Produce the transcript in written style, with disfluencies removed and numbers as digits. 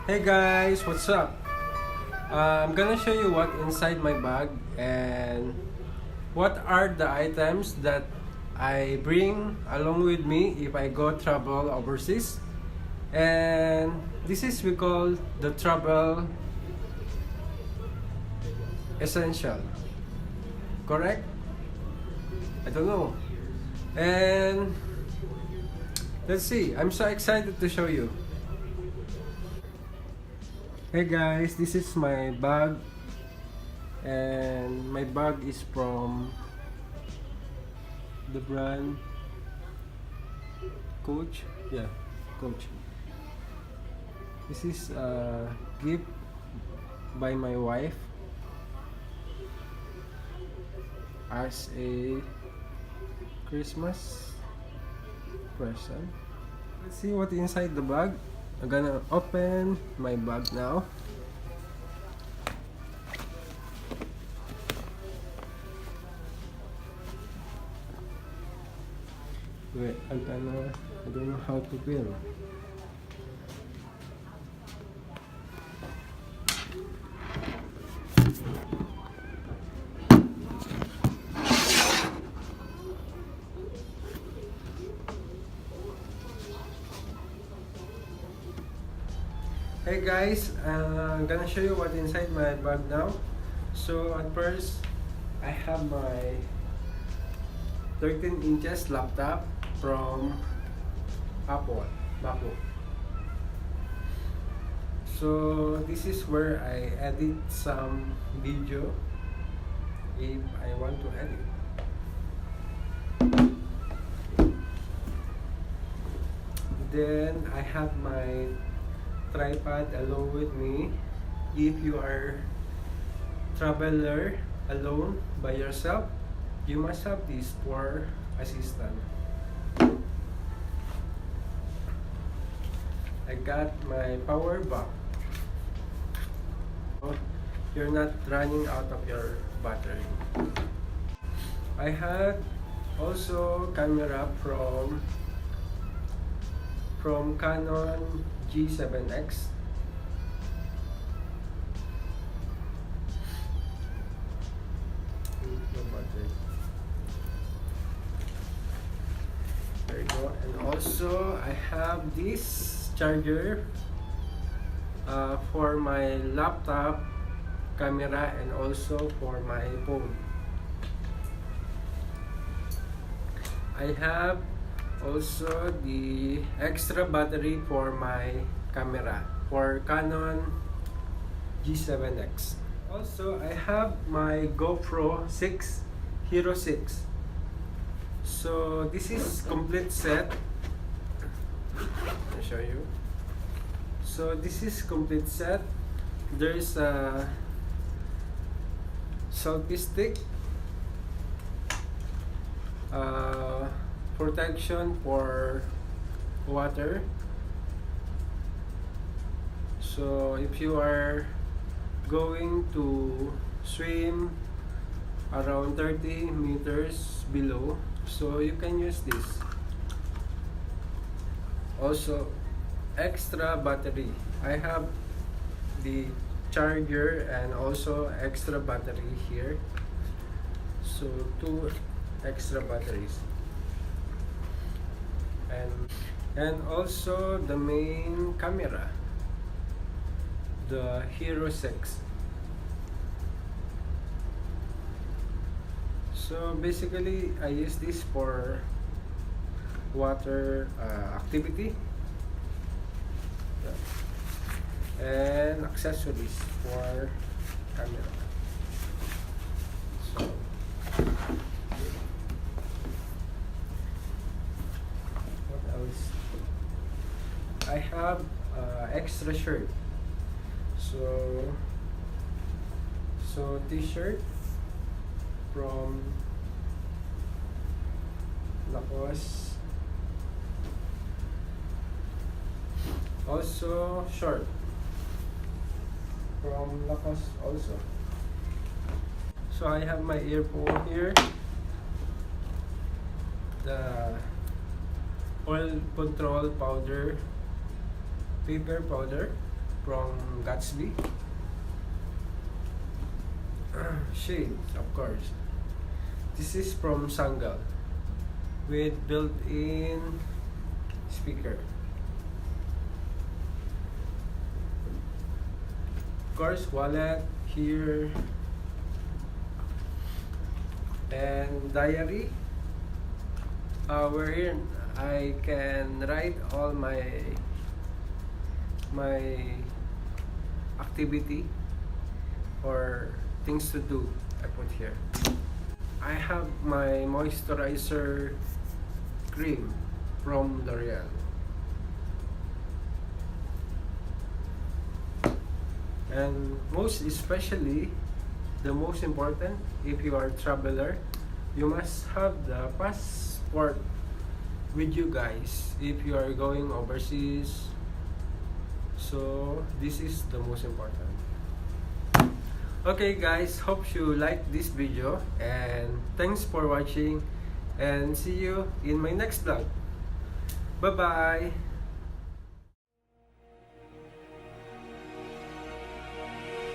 Hey guys, what's up? I'm gonna show you what inside my bag and what are the items that I bring along with me if I go travel overseas. And this is we call the travel essential. Correct? I don't know. And let's see. I'm so excited to show you. Hey guys, this is my bag and my bag is from the brand Coach. Yeah, Coach. This is a gift by my wife as a Christmas present. Let's see what inside the bag. I'm gonna open my bag now. Wait, I don't know how to film. Hey guys, I'm gonna show you what's inside my bag now. So at first, I have my 13 inches laptop from Apple. So this is where I edit some video if I want to edit. Then I have my tripod along with me. If you are traveler alone by yourself, you must have this for assistant. I got my power bank. You're not running out of your battery. I had also camera from Canon G7X. There you go. And also I have this charger for my laptop camera and also for my phone. I have also the extra battery for my camera for Canon G7X. Also, I have my GoPro 6 Hero 6. So this is complete set. I'll show you. So this is complete set. There's a selfie stick, protection for water. So if you are going to swim around 30 meters below, so you can use this. Also extra battery. I have the charger and also extra battery here. So 2 extra batteries. And also the main camera, the Hero 6. So basically I use this for water activity and accessories for camera. So what else? I have extra shirt. So t-shirt from Lacoste. Also short from Lacoste also. So I have my earphone here, the oil control powder, paper powder, from Gatsby. Shades, of course. This is from Sangal with built-in speaker. Of course, wallet here and diary, wherein I can write all my activity or things to do. I put here. I have my moisturizer cream from L'Oreal. And most especially, the most important, if you are a traveler, you must have the passport with you guys if you are going overseas. So this is the most important. Okay guys, hope you like this video, and thanks for watching, and see you in my next vlog. Bye bye.